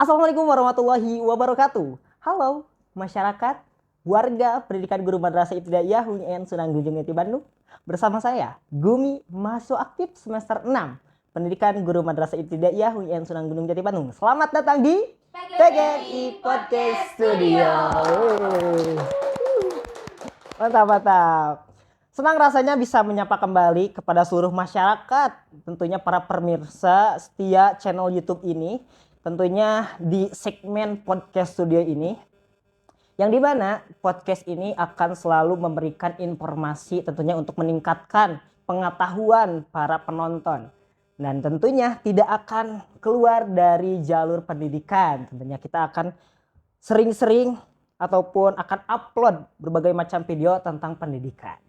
Assalamualaikum warahmatullahi wabarakatuh. Halo masyarakat, warga pendidikan guru Madrasah Ibtidaiyah UIN Sunan Gunung Jati Bandung. Bersama saya Gumi, mahasiswa aktif semester 6 Pendidikan Guru Madrasah Ibtidaiyah UIN Sunan Gunung Jati Bandung. Selamat datang di PGMI Podcast Studio. Mantap, mantap. Senang rasanya bisa menyapa kembali kepada seluruh masyarakat, tentunya para pemirsa setia channel YouTube ini, tentunya di segmen Podcast Studio ini, yang dimana podcast ini akan selalu memberikan informasi tentunya untuk meningkatkan pengetahuan para penonton. Dan tentunya tidak akan keluar dari jalur pendidikan. Tentunya kita akan sering-sering ataupun akan upload berbagai macam video tentang pendidikan.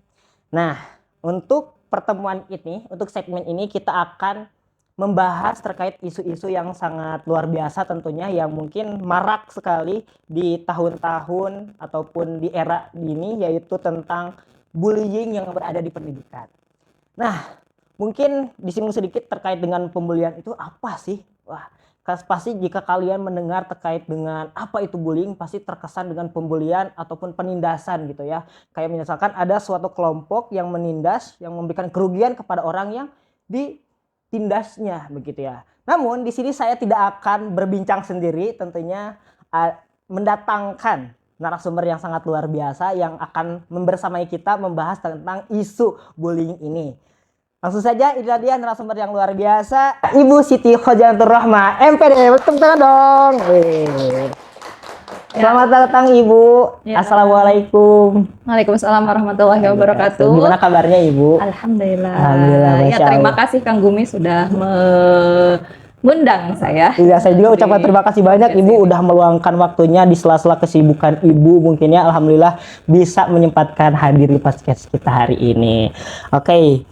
Nah, untuk pertemuan ini, untuk segmen ini kita akan membahas terkait isu-isu yang sangat luar biasa tentunya, yang mungkin marak sekali di tahun-tahun ataupun di era ini, yaitu tentang bullying yang berada di pendidikan. Nah, mungkin disinggung sedikit terkait dengan pembulian itu apa sih? Wah, pasti jika kalian mendengar terkait dengan apa itu bullying, pasti terkesan dengan pembulian ataupun penindasan gitu ya. Kayak misalkan ada suatu kelompok yang menindas, yang memberikan kerugian kepada orang yang ditindasnya begitu ya. Namun di sini saya tidak akan berbincang sendiri, tentunya mendatangkan narasumber yang sangat luar biasa yang akan membersamai kita membahas tentang isu bullying ini. Langsung saja, inilah dia narasumber yang luar biasa, Ibu Siti Khojalatul Rahma, MPD. Tepuk tangan dong. Selamat datang Ibu. Ya. Assalamualaikum. Waalaikumsalam warahmatullahi wabarakatuh. Gimana kabarnya Ibu? Alhamdulillah. Alhamdulillah, Ya, terima kasih Kang Gumi sudah mengundang saya. Iya, saya juga ucapkan terima kasih banyak Ibu udah meluangkan waktunya di sela-sela kesibukan Ibu, mungkin ya, alhamdulillah bisa menyempatkan hadir di podcast kita hari ini. Oke.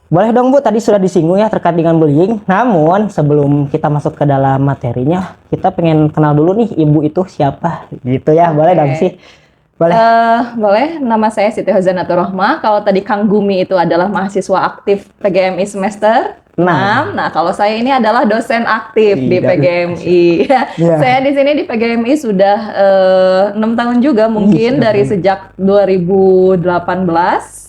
Boleh dong Bu, tadi sudah disinggung ya terkait dengan bullying. Namun sebelum kita masuk ke dalam materinya, kita pengen kenal dulu nih Ibu itu siapa gitu ya. Boleh dong sih? Boleh. Boleh, nama saya Siti Khojalatul Rahma. Kalau tadi Kang Gumi itu adalah mahasiswa aktif PGMI semester 6. Nah, kalau saya ini adalah dosen aktif di PGMI. Ya. Saya di sini di PGMI sudah 6 tahun juga mungkin dari sejak 2018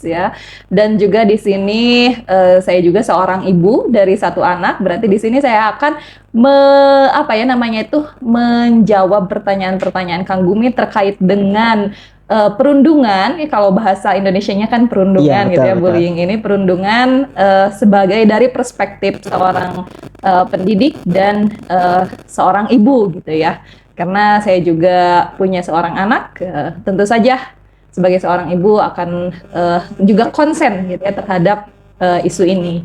ya. Dan juga di sini saya juga seorang ibu dari satu anak. Berarti di sini saya akan menjawab pertanyaan-pertanyaan Kang Gumi terkait dengan perundungan. Kalau bahasa Indonesianya kan perundungan, gitu ya, bullying ini perundungan sebagai dari perspektif seorang pendidik dan seorang ibu gitu ya. Karena saya juga punya seorang anak, tentu saja sebagai seorang ibu akan juga konsen gitu ya terhadap isu ini.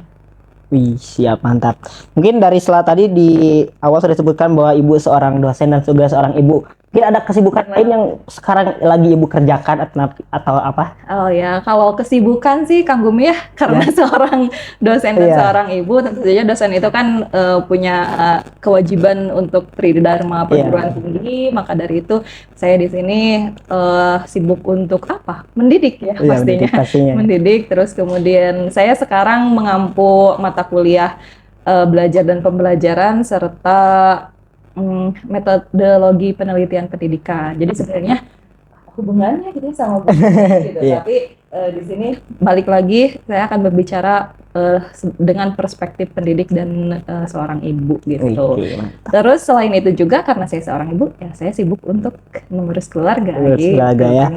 Wih, siap, mantap. Mungkin dari setelah tadi di awal sudah disebutkan bahwa Ibu seorang dosen dan juga seorang ibu. Mungkin ada kesibukan lain yang sekarang lagi Ibu kerjakan atau apa? Oh ya, kalau kesibukan sih Kang Gumi ya, karena seorang dosen dan seorang ibu, tentu saja dosen itu kan punya kewajiban untuk tridharma perguruan tinggi, maka dari itu saya di sini sibuk untuk apa? Mendidik ya pastinya. Mendidik, terus kemudian saya sekarang mengampu mata kuliah belajar dan pembelajaran serta metodologi penelitian pendidikan. Jadi sebenarnya hubungannya gitu sama gitu. Tapi di sini balik lagi saya akan berbicara dengan perspektif pendidik dan seorang ibu gitu. Terus selain itu juga karena saya seorang ibu, ya saya sibuk untuk mengurus keluarga. Ya.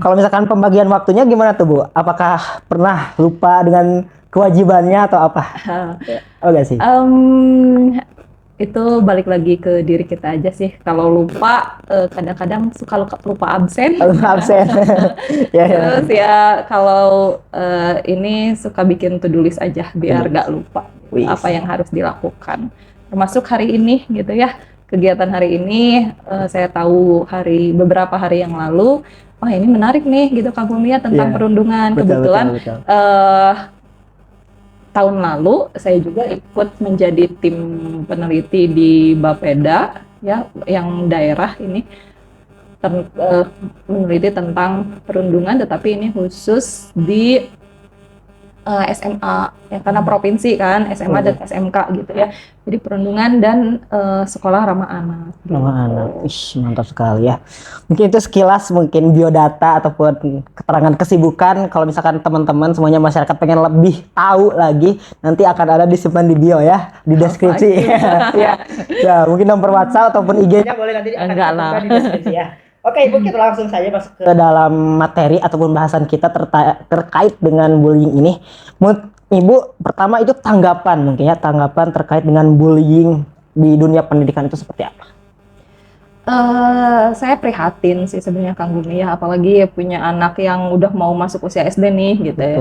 Kalau misalkan pembagian waktunya gimana tuh Bu? Apakah pernah lupa dengan kewajibannya atau apa? Oh enggak sih? Itu balik lagi ke diri kita aja sih. Kalau lupa, kadang-kadang suka lupa absen. Terus ya kalau ini suka bikin to-do list aja biar gak lupa apa yang harus dilakukan. Termasuk hari ini gitu ya. Kegiatan hari ini saya tahu beberapa hari yang lalu, wah ini menarik nih gitu Kang Gumi ya tentang perundungan. Kebetulan tahun lalu saya juga ikut menjadi tim peneliti di Bapeda ya, yang daerah ini meneliti tentang perundungan, tetapi ini khusus di SMA ya, karena provinsi kan SMA dan SMK gitu ya. Jadi perundungan dan sekolah ramah anak. Ramah anak. Ih, mantap sekali ya. Mungkin itu sekilas mungkin biodata ataupun keterangan kesibukan. Kalau misalkan teman-teman semuanya masyarakat pengen lebih tahu lagi, nanti akan ada disimpan di bio ya, di deskripsi. Ya, ya, mungkin nomor WhatsApp ataupun IG-nya boleh nanti akan Enggak lah. tertera di deskripsi ya. Oke, Ibu, kita langsung saja masuk ke dalam materi ataupun bahasan kita terkait dengan bullying ini. Menurut Ibu, pertama itu tanggapan mungkin ya, tanggapan terkait dengan bullying di dunia pendidikan itu seperti apa? Saya prihatin sih sebenarnya Kang Gumi ya, apalagi punya anak yang udah mau masuk usia SD nih gitu ya.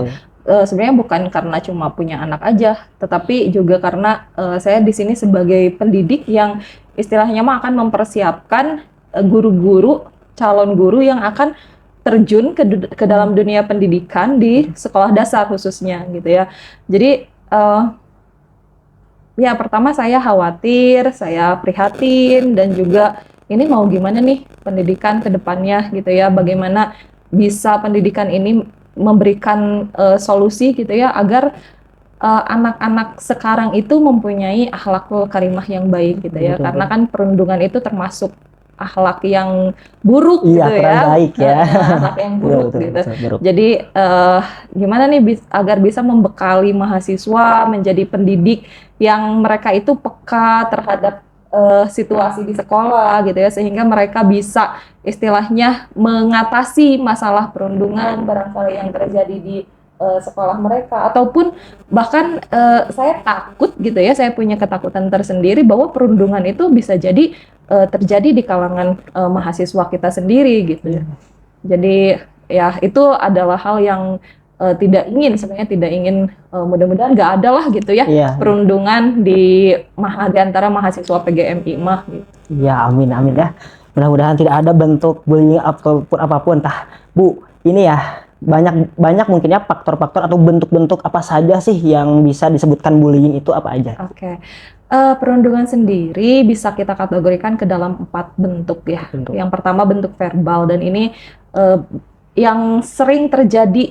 Sebenarnya bukan karena cuma punya anak aja, tetapi juga karena saya di sini sebagai pendidik yang istilahnya mah akan mempersiapkan guru-guru, calon guru yang akan terjun ke dalam dunia pendidikan di sekolah dasar khususnya gitu ya. Jadi ya pertama saya khawatir, saya prihatin, dan juga ini mau gimana nih pendidikan ke depannya gitu ya, bagaimana bisa pendidikan ini memberikan solusi gitu ya agar anak-anak sekarang itu mempunyai akhlakul karimah yang baik gitu ya. Karena kan perundungan itu termasuk akhlak yang buruk Iya, gitu kurang ya. baik ya. Akhlak yang buruk Betul, gitu. buruk. Jadi gimana nih agar bisa membekali mahasiswa menjadi pendidik yang mereka itu peka terhadap situasi di sekolah gitu ya, sehingga mereka bisa istilahnya mengatasi masalah perundungan barangkali yang terjadi di sekolah mereka, ataupun bahkan saya takut gitu ya, saya punya ketakutan tersendiri bahwa perundungan itu bisa jadi terjadi di kalangan mahasiswa kita sendiri gitu ya. Jadi ya itu adalah hal yang tidak ingin, sebenarnya tidak ingin, mudah-mudahan nggak ada lah gitu ya perundungan di antara mahasiswa PGMI mah gitu. Ya, amin amin ya. Mudah-mudahan tidak ada bentuk bullying ataupun apapun. Tah, Bu, ini ya banyak mungkin ya faktor-faktor atau bentuk-bentuk apa saja sih yang bisa disebutkan bullying itu apa aja? Oke. Perundungan sendiri bisa kita kategorikan ke dalam 4 bentuk ya. Yang pertama bentuk verbal, dan ini yang sering terjadi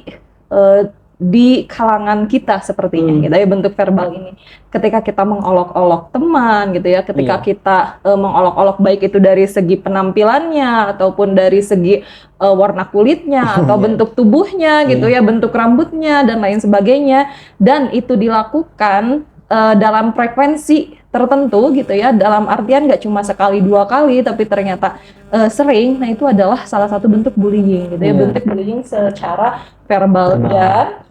di kalangan kita sepertinya gitu ya, bentuk verbal ini. Ketika kita mengolok-olok teman gitu ya, ketika kita mengolok-olok baik itu dari segi penampilannya ataupun dari segi warna kulitnya atau bentuk tubuhnya gitu ya, bentuk rambutnya dan lain sebagainya, dan itu dilakukan dalam frekuensi tertentu gitu ya, dalam artian nggak cuma sekali 2 kali tapi ternyata sering. Nah, itu adalah salah satu bentuk bullying gitu ya, bentuk bullying secara verbal. Dan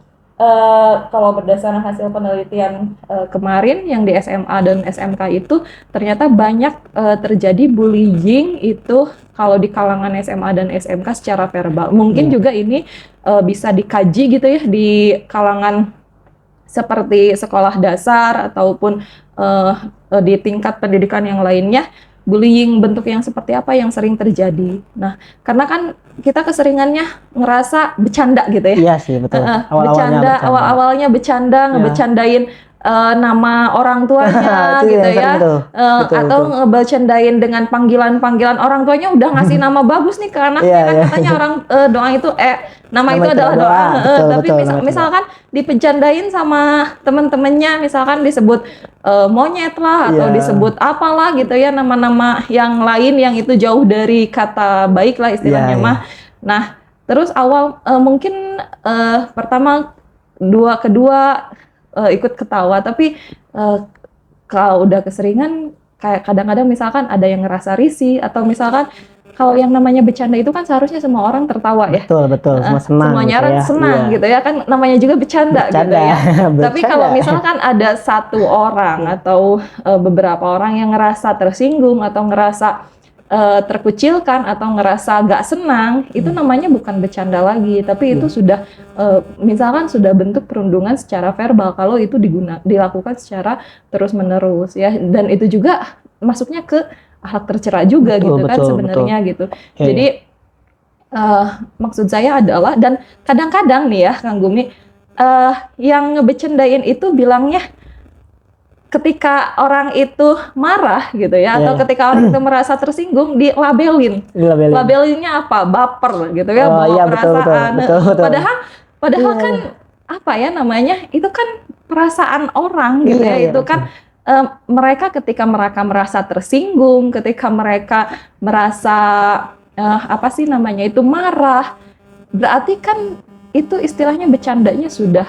kalau berdasarkan hasil penelitian kemarin yang di SMA dan SMK itu ternyata banyak terjadi bullying itu kalau di kalangan SMA dan SMK secara verbal. Mungkin juga ini bisa dikaji gitu ya di kalangan seperti sekolah dasar ataupun di tingkat pendidikan yang lainnya, bullying bentuk yang seperti apa yang sering terjadi. Nah, karena kan kita keseringannya ngerasa bercanda gitu ya. Iya sih, betul. Awal-awalnya bercanda, ngebecandain nama orang tuanya gitu ya, atau ngebecandain dengan panggilan-panggilan orang tuanya, udah ngasih nama bagus nih ke anaknya kan, katanya orang doa itu nama itu adalah doa. Tapi misalkan dipecandain sama teman-temannya, misalkan disebut monyet lah atau disebut apalah gitu ya, nama-nama yang lain yang itu jauh dari kata baik lah istilahnya mah. Nah, terus awal mungkin pertama kedua ikut ketawa, tapi kalau udah keseringan kayak kadang-kadang misalkan ada yang ngerasa risih, atau misalkan kalau yang namanya bercanda itu kan seharusnya semua orang tertawa ya. Betul, semua senang. Semuanya orang senang gitu ya, kan namanya juga bercanda gitu ya. Tapi kalau misalkan ada satu orang atau beberapa orang yang ngerasa tersinggung atau ngerasa terkucilkan atau ngerasa gak senang, itu namanya bukan bercanda lagi, tapi itu sudah misalkan sudah bentuk perundungan secara verbal kalau itu dilakukan secara terus-menerus ya, dan itu juga masuknya ke akhlak tercela juga kan sebenarnya gitu. Jadi maksud saya adalah, dan kadang-kadang nih ya Kang Gumi, yang ngebecandain itu bilangnya ketika orang itu marah gitu ya, atau ketika orang itu merasa tersinggung, Labelinnya apa? Baper gitu ya, bawa perasaan. Padahal kan apa ya namanya, itu kan perasaan orang gitu Iya, ya, iya, itu kan mereka ketika mereka merasa tersinggung, ketika mereka merasa apa sih namanya itu marah, berarti kan itu istilahnya bercandanya sudah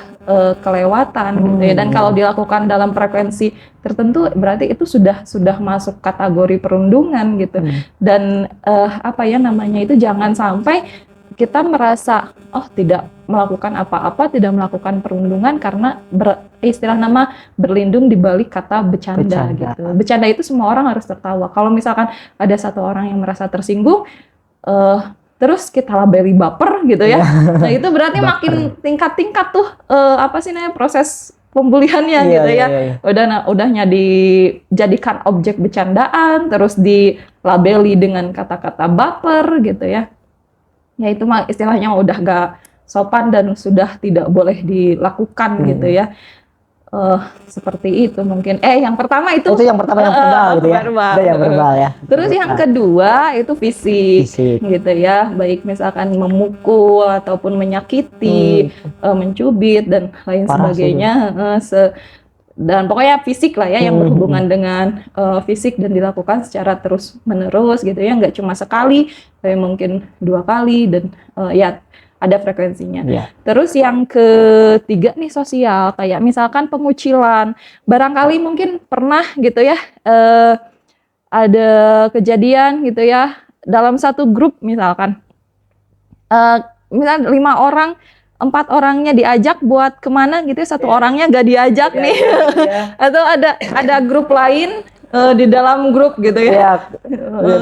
kelewatan gitu ya. Dan kalau dilakukan dalam frekuensi tertentu berarti itu sudah masuk kategori perundungan gitu. Dan apa ya namanya itu, jangan sampai kita merasa oh tidak melakukan apa-apa, tidak melakukan perundungan karena istilah nama berlindung di balik kata bercanda gitu. Bercanda itu semua orang harus tertawa. Kalau misalkan ada satu orang yang merasa tersinggung, terus kita labeli baper gitu ya. Nah itu berarti makin tingkat-tingkat tuh apa sih namanya proses pembuliannya gitu ya. Udahnya dijadikan objek bercandaan, terus dilabeli dengan kata-kata baper gitu ya. Ya itu mah istilahnya udah gak sopan dan sudah tidak boleh dilakukan gitu ya. Seperti itu mungkin. Yang pertama itu yang pertama yang verbal gitu ya. Verbal. Yang verbal ya. Terus yang kedua itu fisik gitu ya. Baik misalkan memukul ataupun menyakiti, mencubit dan lain sebagainya. Dan pokoknya fisik lah ya, yang berhubungan dengan fisik dan dilakukan secara terus menerus gitu ya, nggak cuma sekali tapi mungkin 2 kali dan ya ada frekuensinya. Terus yang ketiga nih sosial, kayak misalkan pengucilan. Barangkali mungkin pernah gitu ya, ada kejadian gitu ya, dalam satu grup misalkan, misalnya 5 orang, 4 orangnya diajak buat kemana gitu, 1 orangnya nggak diajak nih. Atau ada grup lain di dalam grup gitu ya.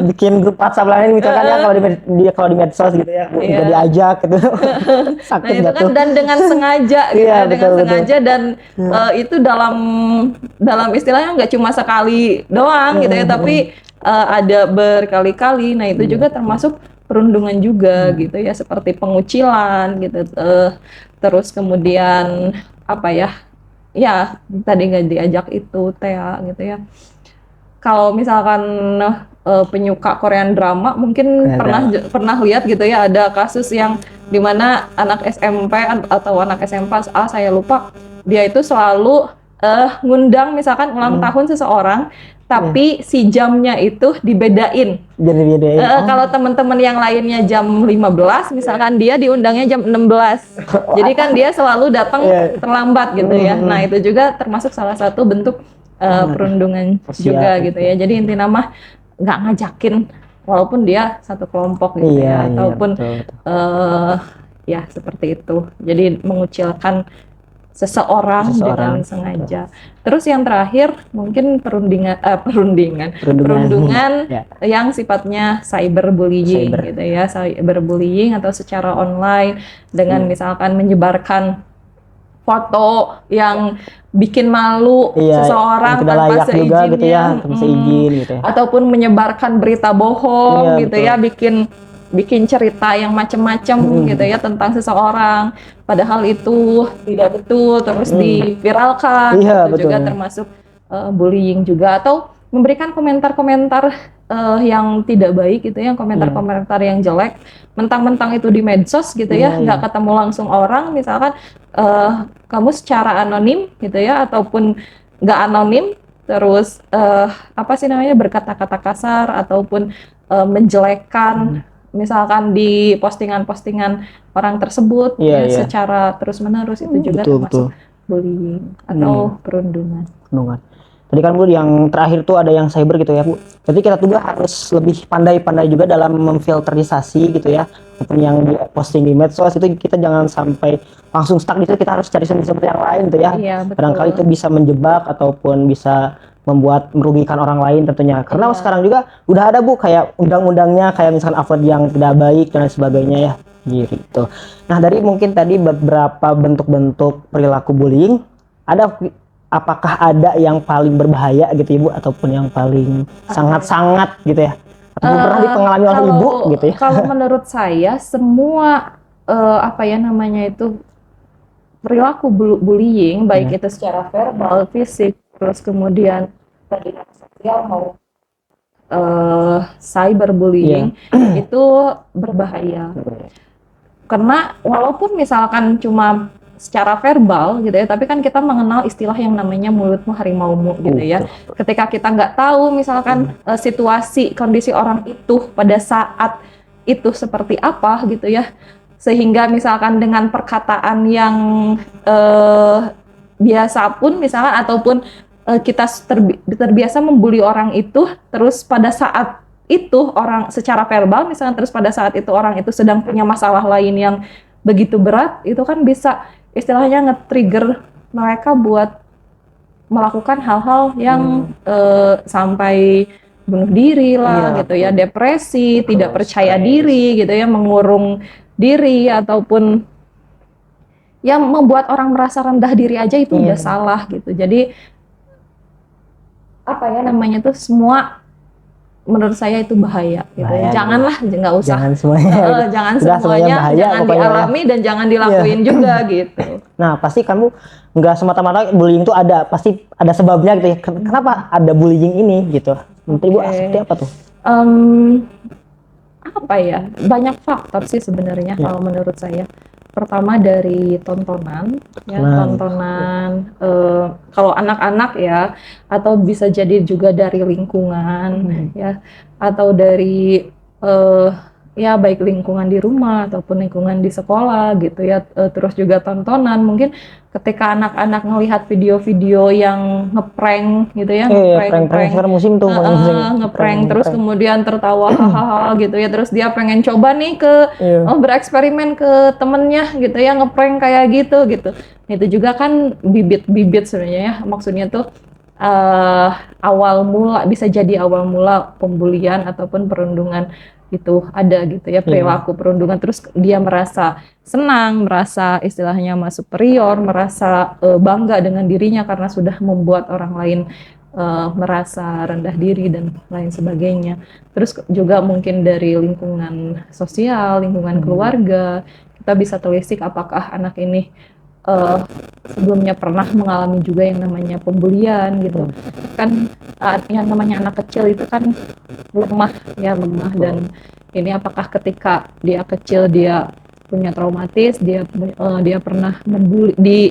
Bikin grup WhatsApp lain misalkan ya, kalau di medsos gitu ya, nggak diajak gitu. Sakit nah itu kan dan dengan sengaja gitu ya, dengan sengaja dan itu dalam istilahnya nggak cuma sekali doang gitu ya, tapi ada berkali-kali. Nah itu juga termasuk perundungan juga gitu ya, seperti pengucilan gitu. Terus kemudian apa ya tadi nggak diajak itu Tea gitu ya. Kalau misalkan penyuka Korean drama mungkin pernah lihat gitu ya, ada kasus yang dimana anak SMP atau anak SMP saya lupa, dia itu selalu ngundang misalkan ulang tahun seseorang, tapi si jamnya itu dibedain. Kalau teman-teman yang lainnya jam 15, misalkan dia diundangnya jam 16. Jadi kan dia selalu datang terlambat gitu ya. Nah itu juga termasuk salah satu bentuk perundungan juga gitu ya. Jadi inti nama nggak ngajakin walaupun dia satu kelompok gitu ya, ataupun ya seperti itu. Jadi mengucilkan seseorang dengan sengaja. Terus yang terakhir mungkin perundungan yang sifatnya cyberbullying gitu ya, cyberbullying atau secara online dengan misalkan menyebarkan foto yang bikin malu seseorang tanpa seizinnya, gitu ya, tanpa seizin gitu ya. Ataupun menyebarkan berita bohong gitu ya, bikin cerita yang macam-macam gitu ya tentang seseorang, padahal itu tidak betul, terus diviralkan. Itu juga termasuk bullying juga, atau memberikan komentar-komentar yang tidak baik gitu ya, komentar-komentar yang jelek, mentang-mentang itu di medsos gitu ya, nggak ketemu langsung orang, misalkan kamu secara anonim gitu ya, ataupun nggak anonim, terus apa sih namanya, berkata-kata kasar ataupun menjelekkan misalkan di postingan-postingan orang tersebut secara terus-menerus, itu juga termasuk bullying atau perundungan. Tadi kan Bu, yang terakhir tuh ada yang cyber gitu ya Bu. Jadi kita juga harus lebih pandai-pandai juga dalam memfilterisasi gitu ya. Ataupun yang di posting di medsos itu kita jangan sampai langsung stuck di situ, kita harus cari sumber-sumber yang lain tuh ya. Barangkali itu bisa menjebak ataupun bisa merugikan orang lain tentunya. Karena sekarang juga udah ada Bu kayak undang-undangnya, kayak misalkan upload yang tidak baik dan lain sebagainya ya. Gitu. Nah, dari mungkin tadi beberapa bentuk-bentuk perilaku bullying, apakah ada yang paling berbahaya gitu Ibu, ataupun yang paling sangat-sangat gitu ya? Atau pernah dipengalami oleh Ibu gitu ya? Kalau menurut saya semua apa ya namanya itu perilaku bullying, baik itu secara verbal, fisik, terus kemudian tadi sosial mau cyberbullying itu berbahaya. Karena walaupun misalkan cuma secara verbal gitu ya, tapi kan kita mengenal istilah yang namanya mulutmu harimaumu gitu ya. Ketika kita nggak tahu misalkan situasi kondisi orang itu pada saat itu seperti apa gitu ya, sehingga misalkan dengan perkataan yang biasa pun misalkan ataupun kita terbiasa membuli orang itu, terus pada saat itu orang secara verbal misalkan, terus pada saat itu orang itu sedang punya masalah lain yang begitu berat, itu kan bisa istilahnya nge-trigger mereka buat melakukan hal-hal yang sampai bunuh diri lah gitu ya, depresi, tidak percaya diri gitu ya, mengurung diri, ataupun yang membuat orang merasa rendah diri aja itu udah salah gitu. Jadi apa ya namanya tuh, semua menurut saya itu bahaya gitu ya. Janganlah, nggak usah. Jangan semuanya. Jangan semuanya, bahaya, jangan dialami dan jangan dilakuin juga gitu. Nah, pasti kamu nggak semata-mata bullying itu ada, pasti ada sebabnya gitu ya. Kenapa ada bullying ini gitu? Menurut Ibu seperti apa tuh? Apa ya? Banyak faktor sih sebenarnya kalau menurut saya. Pertama dari tontonan, ya, tontonan kalau anak-anak ya, atau bisa jadi juga dari lingkungan, ya, atau dari ya baik lingkungan di rumah ataupun lingkungan di sekolah gitu ya, terus juga tontonan. Mungkin ketika anak-anak ngelihat video-video yang ngeprank gitu ya, prank sekarang musim tuh, ngeprank terus kemudian tertawa hahaha gitu ya, terus dia pengen coba nih ke bereksperimen ke temennya gitu ya, ngeprank kayak gitu. Itu juga kan bibit-bibit sebenarnya ya, maksudnya tuh awal mula, bisa jadi awal mula pembulian ataupun perundungan itu ada gitu ya, perilaku perundungan. Terus dia merasa senang, merasa istilahnya superior, merasa bangga dengan dirinya karena sudah membuat orang lain merasa rendah diri dan lain sebagainya. Terus juga mungkin dari lingkungan sosial, lingkungan keluarga, kita bisa telisik apakah anak ini sebelumnya pernah mengalami juga yang namanya pembulian gitu. Kan yang namanya anak kecil itu kan lemah, dan ini apakah ketika dia kecil dia punya traumatis, dia pernah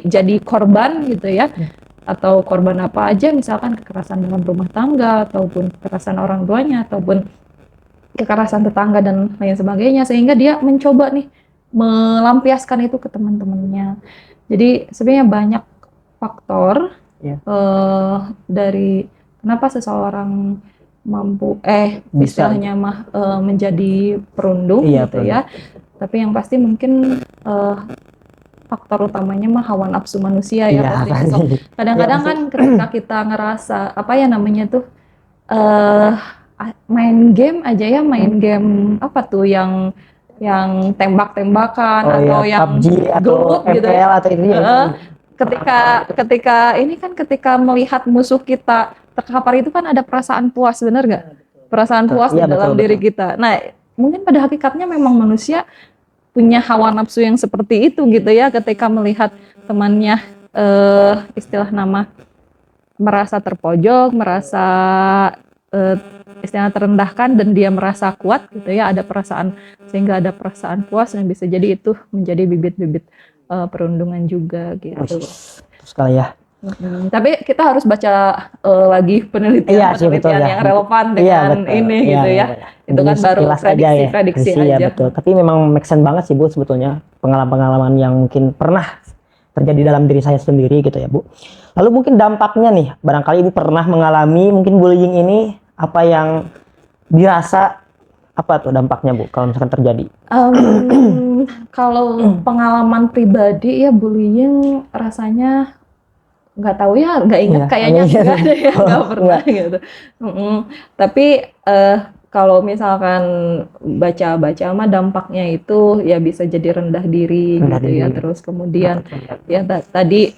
jadi korban gitu ya, atau korban apa aja, misalkan kekerasan dalam rumah tangga ataupun kekerasan orang tuanya ataupun kekerasan tetangga dan lain sebagainya, sehingga dia mencoba nih melampiaskan itu ke teman-temannya. Jadi sebenarnya banyak faktor dari kenapa seseorang mampu istilahnya menjadi perundung gitu ya. Tapi yang pasti mungkin faktor utamanya hawa nafsu manusia ya. Kadang-kadang kan ketika kita ngerasa apa ya namanya tuh main game aja ya, main game apa tuh yang tembak-tembakan atau yang PUBG gelut gitu ya, atau ini ketika melihat musuh kita terkapar itu kan ada perasaan puas, benar nggak? Perasaan puas di dalam diri kita. Nah, mungkin pada hakikatnya memang manusia punya hawa nafsu yang seperti itu gitu ya, ketika melihat temannya istilah nama merasa terpojok, merasa istilahnya terendahkan, dan dia merasa kuat gitu ya, ada perasaan, sehingga ada perasaan puas yang bisa jadi itu menjadi bibit-bibit perundungan juga gitu. Sekali ya. Tapi kita harus baca lagi penelitian yang relevan dengan ini gitu ya. Itu kan baru prediksi aja. Betul. Tapi memang make sense banget sih Bu, sebetulnya pengalaman-pengalaman yang mungkin pernah terjadi dalam diri saya sendiri gitu ya Bu. Lalu mungkin dampaknya nih, barangkali Ibu pernah mengalami mungkin bullying ini, apa yang dirasa, apa tuh dampaknya Bu kalau misalkan terjadi? Kalau pengalaman pribadi ya, bullying rasanya nggak tahu ya, nggak ingat kayaknya nggak ada ya, nggak pernah gitu. Tapi kalau misalkan baca-baca mah dampaknya itu ya bisa jadi rendah diri gitu ya, terus kemudian ya tadi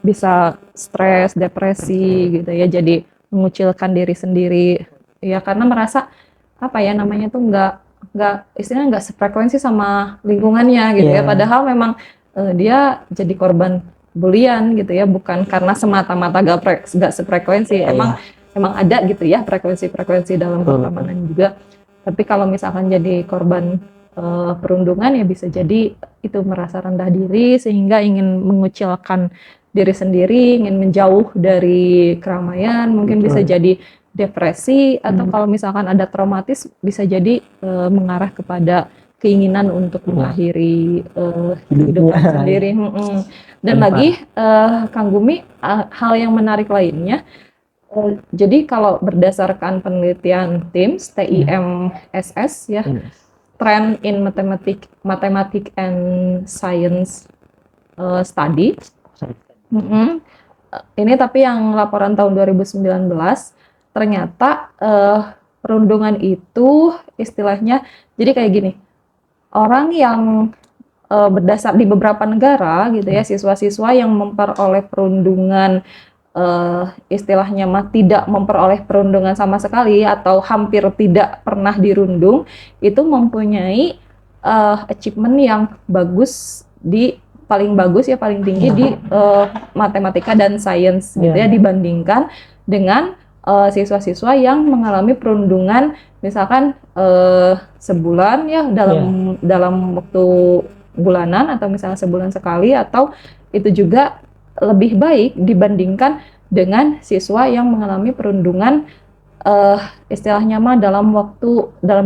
bisa stres, depresi gitu ya, jadi mengucilkan diri sendiri ya, karena merasa apa ya namanya tuh nggak istilahnya nggak sefrekuensi sama lingkungannya gitu ya, padahal memang dia jadi korban bulian gitu ya, bukan karena semata-mata nggak sefrekuensi, emang ada gitu ya frekuensi dalam pertemanan juga. Tapi kalau misalkan jadi korban perundungan, ya bisa jadi itu merasa rendah diri sehingga ingin mengucilkan diri sendiri, ingin menjauh dari keramaian, mungkin bisa jadi depresi, atau kalau misalkan ada traumatis bisa jadi mengarah kepada keinginan untuk mengakhiri kehidupan sendiri. Dan lagi Kang Gumi, hal yang menarik lainnya, jadi kalau berdasarkan penelitian TIMSS ya, Trend in Mathematics and Science Study. Ini tapi yang laporan tahun 2019, ternyata perundungan itu istilahnya jadi kayak gini. Orang yang berdasar di beberapa negara gitu ya, siswa-siswa yang memperoleh perundungan istilahnya tidak memperoleh perundungan sama sekali atau hampir tidak pernah dirundung, itu mempunyai achievement yang bagus paling bagus ya, paling tinggi di matematika dan sains gitu ya, dibandingkan dengan siswa-siswa yang mengalami perundungan misalkan sebulan ya, dalam waktu bulanan, atau misalnya sebulan sekali, atau itu juga lebih baik dibandingkan dengan siswa yang mengalami perundungan istilahnya mah dalam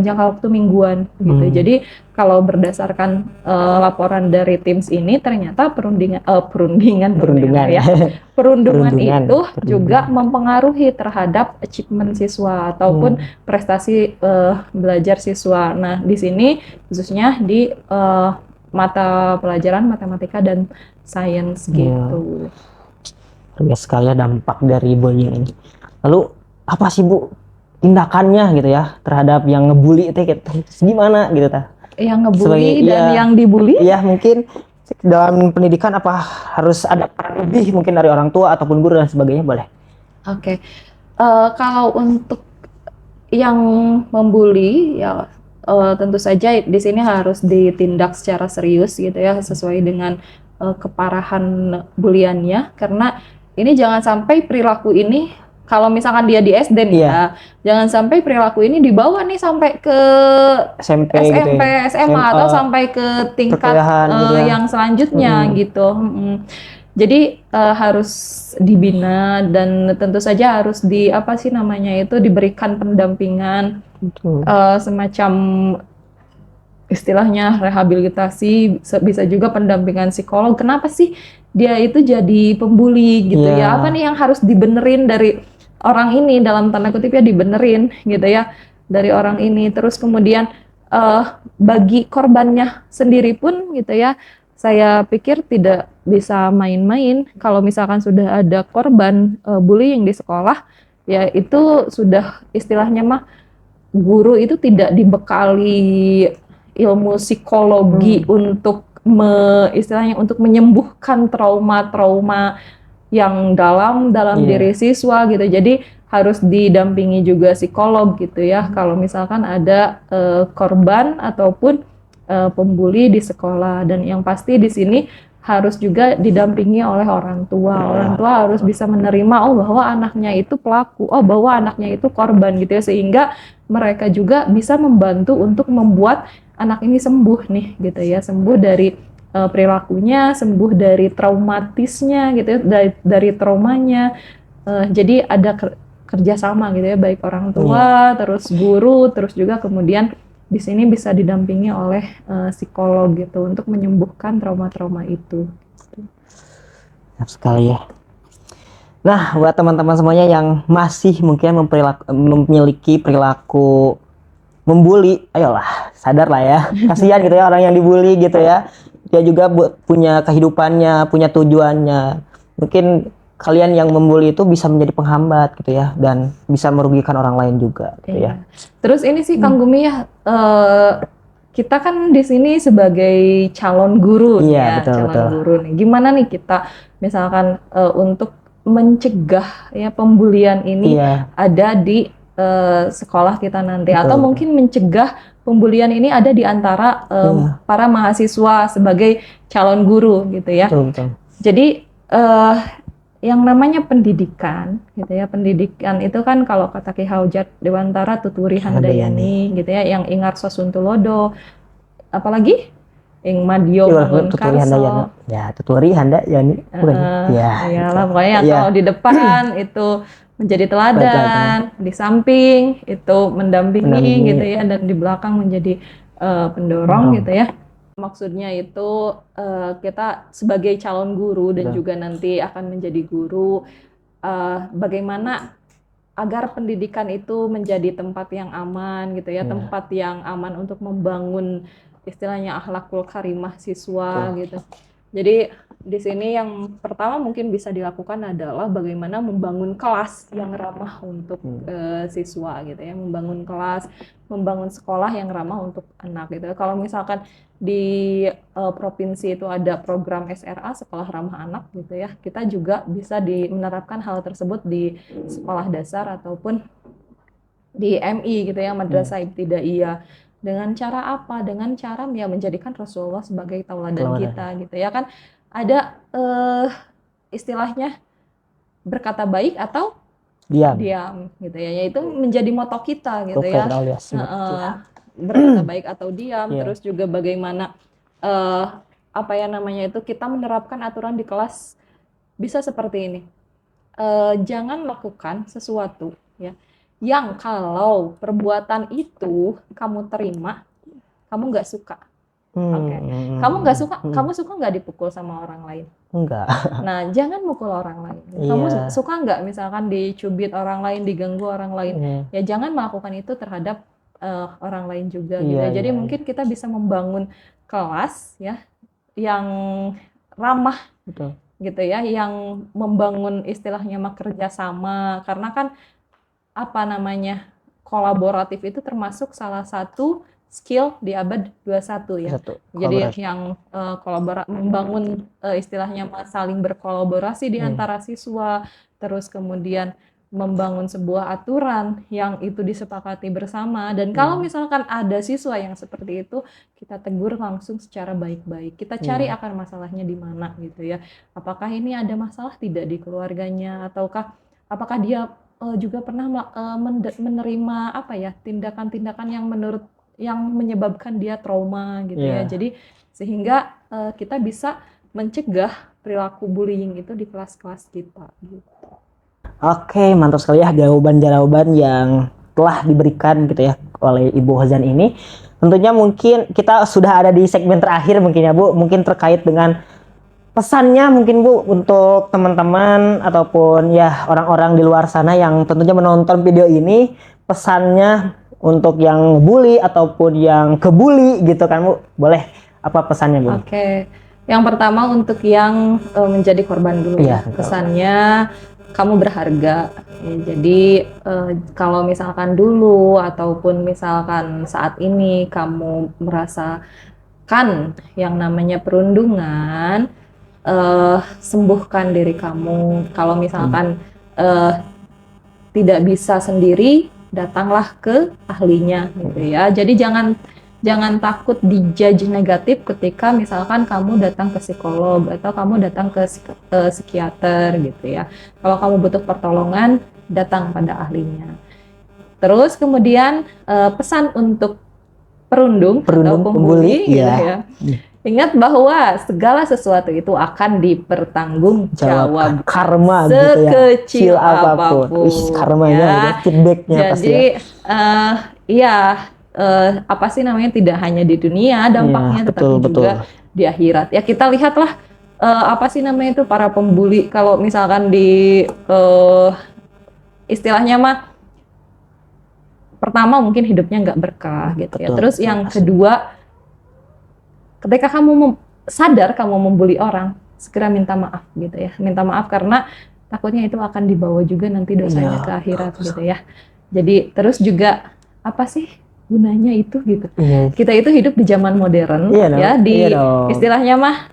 jangka waktu mingguan gitu. Jadi kalau berdasarkan laporan dari TIMSS ini, ternyata perundungan itu juga mempengaruhi terhadap achievement siswa ataupun prestasi belajar siswa. Nah, di sini khususnya di mata pelajaran matematika dan sains gitu. Luar sekali ya dampak dari bullying ini. Lalu apa sih Bu tindakannya gitu ya terhadap yang ngebully itu gimana gitu ta? Yang ngebully dan yang dibully? Iya, mungkin dalam pendidikan apa harus ada peran lebih mungkin dari orang tua ataupun guru dan sebagainya, boleh? Oke. Kalau untuk yang membuli ya tentu saja di sini harus ditindak secara serius gitu ya, sesuai dengan keparahan buliannya, karena ini jangan sampai perilaku ini, kalau misalkan dia di SD nih ya, jangan sampai perilaku ini dibawa nih sampai ke SMP, SMP, gitu ya. SMA, atau sampai ke tingkat gitu ya, yang selanjutnya gitu. Jadi harus dibina dan tentu saja harus diberikan pendampingan, semacam istilahnya rehabilitasi, bisa juga pendampingan psikolog. Kenapa sih dia itu jadi pembuli gitu ya? Apa nih yang harus dibenerin dari orang ini, dalam tanda kutip ya, dibenerin gitu ya dari orang ini. Terus kemudian bagi korbannya sendiri pun gitu ya, saya pikir tidak bisa main-main. Kalau misalkan sudah ada korban bullying di sekolah, ya itu sudah istilahnya mah guru itu tidak dibekali ilmu psikologi untuk istilahnya untuk menyembuhkan trauma-trauma yang dalam diri siswa gitu. Jadi harus didampingi juga psikolog gitu ya, kalau misalkan ada korban ataupun pembuli di sekolah. Dan yang pasti di sini harus juga didampingi oleh orang tua. Orang tua harus bisa menerima bahwa anaknya itu pelaku, bahwa anaknya itu korban gitu ya, sehingga mereka juga bisa membantu untuk membuat anak ini sembuh nih gitu ya, sembuh dari perilakunya, sembuh dari traumatisnya gitu ya, dari traumanya. Jadi ada kerjasama gitu ya, baik orang tua, terus guru, terus juga kemudian di sini bisa didampingi oleh psikolog gitu untuk menyembuhkan trauma-trauma itu. Benar sekali ya. Nah, buat teman-teman semuanya yang masih mungkin memiliki perilaku membuli, ayolah sadar lah ya. Kasihan gitu ya orang yang dibully gitu ya. Dia juga punya kehidupannya, punya tujuannya. Mungkin kalian yang membuli itu bisa menjadi penghambat gitu ya, dan bisa merugikan orang lain juga gitu ya. Terus ini sih Kang Gumi ya, kita kan di sini sebagai calon guru guru nih. Gimana nih kita misalkan untuk mencegah ya pembulian ini ada di sekolah kita nanti, atau mungkin mencegah pembulian ini ada di antara para mahasiswa sebagai calon guru gitu ya. Jadi yang namanya pendidikan gitu ya, pendidikan itu kan kalau kata Ki Haujat Dewantara Tuturi Handayani gitu ya, yang ingat Sosuntulodo, apalagi yang Madio Mangun tuturi handa Karso. ya tuturi handa yani bukan ya iyalah pokoknya Iya. kalau di depan itu menjadi teladan, di samping itu mendampingi gitu ya, dan di belakang menjadi pendorong gitu ya. Maksudnya itu kita sebagai calon guru dan juga nanti akan menjadi guru, bagaimana agar pendidikan itu menjadi tempat yang aman gitu ya, tempat yang aman untuk membangun istilahnya akhlakul karimah siswa gitu. Jadi di sini yang pertama mungkin bisa dilakukan adalah bagaimana membangun kelas yang ramah untuk siswa gitu ya, membangun kelas, membangun sekolah yang ramah untuk anak gitu. Kalau misalkan di provinsi itu ada program SRA, sekolah ramah anak gitu ya, kita juga bisa menerapkan hal tersebut di sekolah dasar ataupun di MI gitu ya, Madrasah Ibtidaiyah. Dengan cara apa? Dengan cara ya menjadikan Rasulullah sebagai tauladan kita gitu ya kan. Ada istilahnya berkata baik atau diam gitu ya. Yaitu menjadi moto kita gitu ya. Berkata baik atau diam, terus juga bagaimana apa ya namanya itu, kita menerapkan aturan di kelas bisa seperti ini. Jangan lakukan sesuatu ya yang kalau perbuatan itu kamu terima, kamu nggak suka. Oke. Kamu nggak suka, kamu suka nggak dipukul sama orang lain? Enggak. Nah, jangan mukul orang lain. Kamu suka nggak misalkan dicubit orang lain, diganggu orang lain? Ya jangan melakukan itu terhadap orang lain juga gitu. Jadi mungkin kita bisa membangun kelas ya yang ramah gitu ya, yang membangun istilahnya kerjasama, karena kan apa namanya, kolaboratif itu termasuk salah satu skill di abad 21 ya. Jadi yang membangun istilahnya saling berkolaborasi di antara siswa, terus kemudian membangun sebuah aturan yang itu disepakati bersama. Dan kalau misalkan ada siswa yang seperti itu, kita tegur langsung secara baik-baik. Kita cari akar masalahnya di mana gitu ya. Apakah ini ada masalah tidak di keluarganya, ataukah apakah dia juga pernah menerima apa ya, tindakan-tindakan yang menyebabkan dia trauma gitu ya. Jadi sehingga kita bisa mencegah perilaku bullying itu di kelas-kelas kita gitu. Oke, mantap sekali ya jawaban-jawaban yang telah diberikan gitu ya oleh Ibu Hozan ini. Tentunya mungkin kita sudah ada di segmen terakhir mungkin ya Bu, mungkin terkait dengan pesannya mungkin Bu untuk teman-teman ataupun ya orang-orang di luar sana yang tentunya menonton video ini, pesannya untuk yang bully ataupun yang kebuli gitu kan Bu, boleh apa pesannya Bu? Oke. Yang pertama untuk yang menjadi korban dulu ya, pesannya kamu berharga ya. Jadi kalau misalkan dulu ataupun misalkan saat ini kamu merasakan yang namanya perundungan, sembuhkan diri kamu. Kalau misalkan tidak bisa sendiri, datanglah ke ahlinya gitu ya. Jadi jangan takut dijudge negatif ketika misalkan kamu datang ke psikolog atau kamu datang ke psikiater gitu ya. Kalau kamu butuh pertolongan, datang pada ahlinya. Terus kemudian pesan untuk perundung atau pembuli gitu ya. Ingat bahwa segala sesuatu itu akan dipertanggungjawabkan, karma sekecil gitu ya. apapun. Karmanya ya. Feedbacknya pasti ya. Apa sih namanya, tidak hanya di dunia dampaknya, tetapi juga di akhirat. Ya kita lihatlah apa sih namanya itu, para pembuli kalau misalkan di istilahnya mah, pertama mungkin hidupnya nggak berkah gitu ya. Terus yang kedua, ketika kamu sadar kamu membuli orang, segera minta maaf gitu ya. Minta maaf karena takutnya itu akan dibawa juga nanti dosanya ke akhirat gitu ya. Jadi terus juga apa sih gunanya itu gitu. Kita itu hidup di zaman modern ya, di istilahnya mah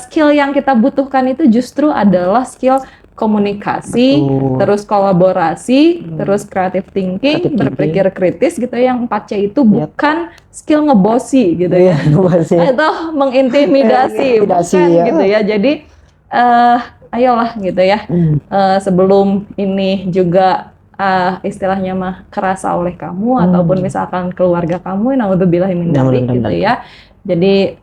skill yang kita butuhkan itu justru adalah skill komunikasi, terus kolaborasi, terus creative thinking, berpikir kritis gitu. Yang 4C itu bukan skill ngebosi gitu ya, atau mengintimidasi, bukan gitu ya. Jadi ayolah gitu ya, sebelum ini juga istilahnya mah kerasa oleh kamu ataupun misalkan keluarga kamu, naudzubillahi min dzalik gitu ya. Jadi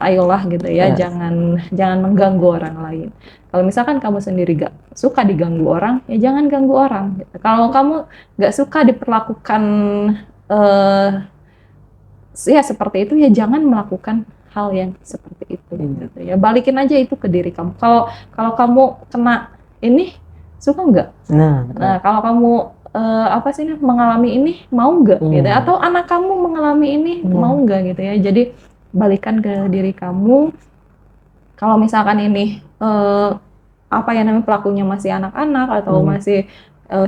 ayolah gitu ya, jangan mengganggu orang lain. Kalau misalkan kamu sendiri gak suka diganggu orang, ya jangan ganggu orang. Gitu. Kalau kamu gak suka diperlakukan ya seperti itu, ya jangan melakukan hal yang seperti itu. Gitu ya. Balikin aja itu ke diri kamu. Kalau kamu kena ini, suka nggak? Nah, kalau kamu mengalami ini, mau nggak? Gitu. Atau anak kamu mengalami ini, mau nggak gitu ya? Jadi balikan ke diri kamu. Kalau misalkan ini pelakunya masih anak-anak atau masih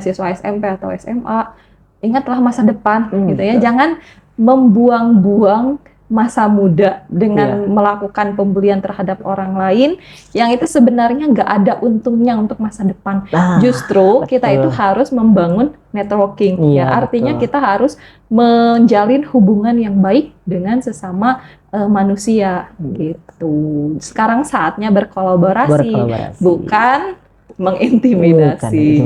siswa SMP atau SMA, ingatlah masa depan gitu ya. Jangan membuang-buang masa muda dengan melakukan pembulian terhadap orang lain yang itu sebenarnya nggak ada untungnya untuk masa depan. Justru kita itu harus membangun networking. Artinya kita harus menjalin hubungan yang baik dengan sesama manusia gitu. Sekarang saatnya berkolaborasi. Bukan mengintimidasi.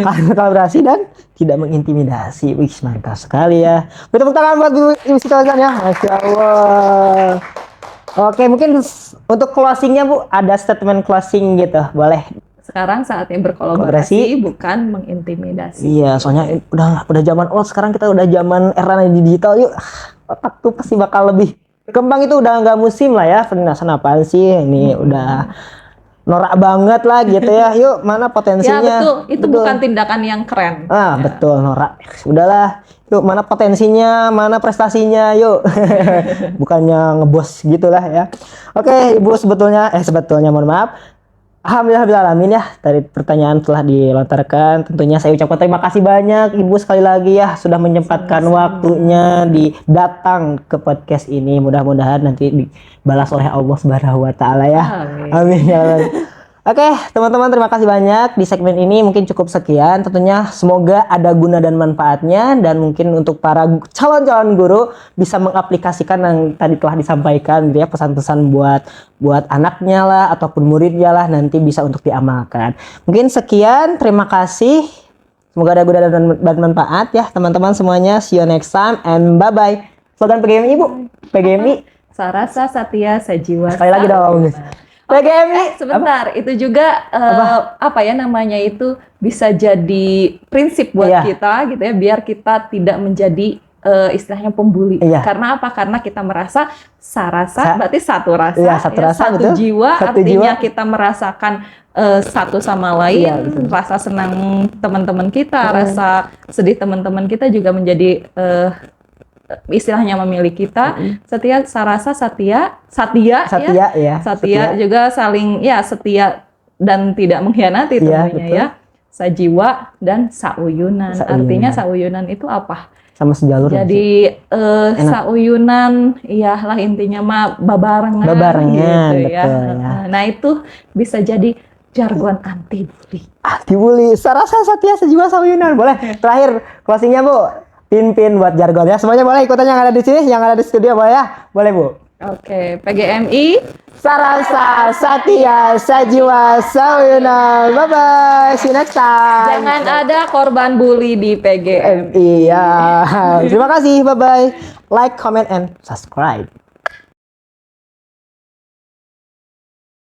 Karena kolaborasi dan tidak mengintimidasi. Wih, mantap sekali ya. Tepuk tangan buat Ibu Siti ya. Masya Allah. Oke, mungkin untuk closingnya Bu, ada statement closing gitu, boleh? Sekarang saatnya berkolaborasi, bukan mengintimidasi. Iya, soalnya udah zaman old, sekarang kita udah zaman era digital. Yuk, otak tuh pasti bakal lebih berkembang, itu udah nggak musim lah ya. Penasaran apaan sih? Ini udah norak banget lah gitu ya. Yuk, mana potensinya? Ya betul, itu bukan tindakan yang keren. Betul, norak. Udahlah, yuk mana potensinya, mana prestasinya, yuk. Bukannya ngebos gitulah ya. Oke, Ibu sebetulnya mohon maaf. Alhamdulillah ya, dari pertanyaan telah dilontarkan. Tentunya saya ucapkan terima kasih banyak Ibu sekali lagi ya sudah menyempatkan waktunya datang ke podcast ini. Mudah-mudahan nanti dibalas oleh Allah Subhanahu wa taala ya. Amin ya Allah. Oke, teman-teman, terima kasih banyak. Di segmen ini mungkin cukup sekian. Tentunya semoga ada guna dan manfaatnya, dan mungkin untuk para calon-calon guru bisa mengaplikasikan yang tadi telah disampaikan gitu ya, pesan-pesan buat anaknya lah ataupun muridnya lah, nanti bisa untuk diamalkan. Mungkin sekian, terima kasih. Semoga ada guna dan manfaat ya teman-teman semuanya. See you next time and bye-bye. Slogan PGMI Ibu. PGMI Sarasa Satya Sajiwa. Sekali lagi dong. PGMI. Sebentar, itu juga itu bisa jadi prinsip buat kita gitu ya, biar kita tidak menjadi istilahnya pembuli. Karena apa? Karena kita merasa sarasa berarti satu rasa, satu jiwa, artinya kita merasakan satu sama lain, rasa senang teman-teman kita, rasa sedih teman-teman kita juga menjadi istilahnya memilih kita. Setia, sarasa, satya juga saling setia dan tidak mengkhianati tentunya ya. Sajiwa dan sauyunan. Artinya sauyunan itu apa? Sama sejalur. Jadi sauyunan, iyalah intinya mah babarengan gitu ya. Nah itu bisa jadi jargon anti bully. Sarasa, satya, sajiwa, sauyunan. Boleh. Terakhir closingnya Bu. Pin buat jargon ya. Semuanya boleh ikutan, yang ada di sini, yang ada di studio boleh ya? Boleh Bu. Oke, PGMI Sarasa, Satya, Sajiwa, Sauyunan. Bye bye. See you next time. Jangan ada korban bully di PGMI. Iya. Terima kasih. Bye bye. Like, comment, and subscribe.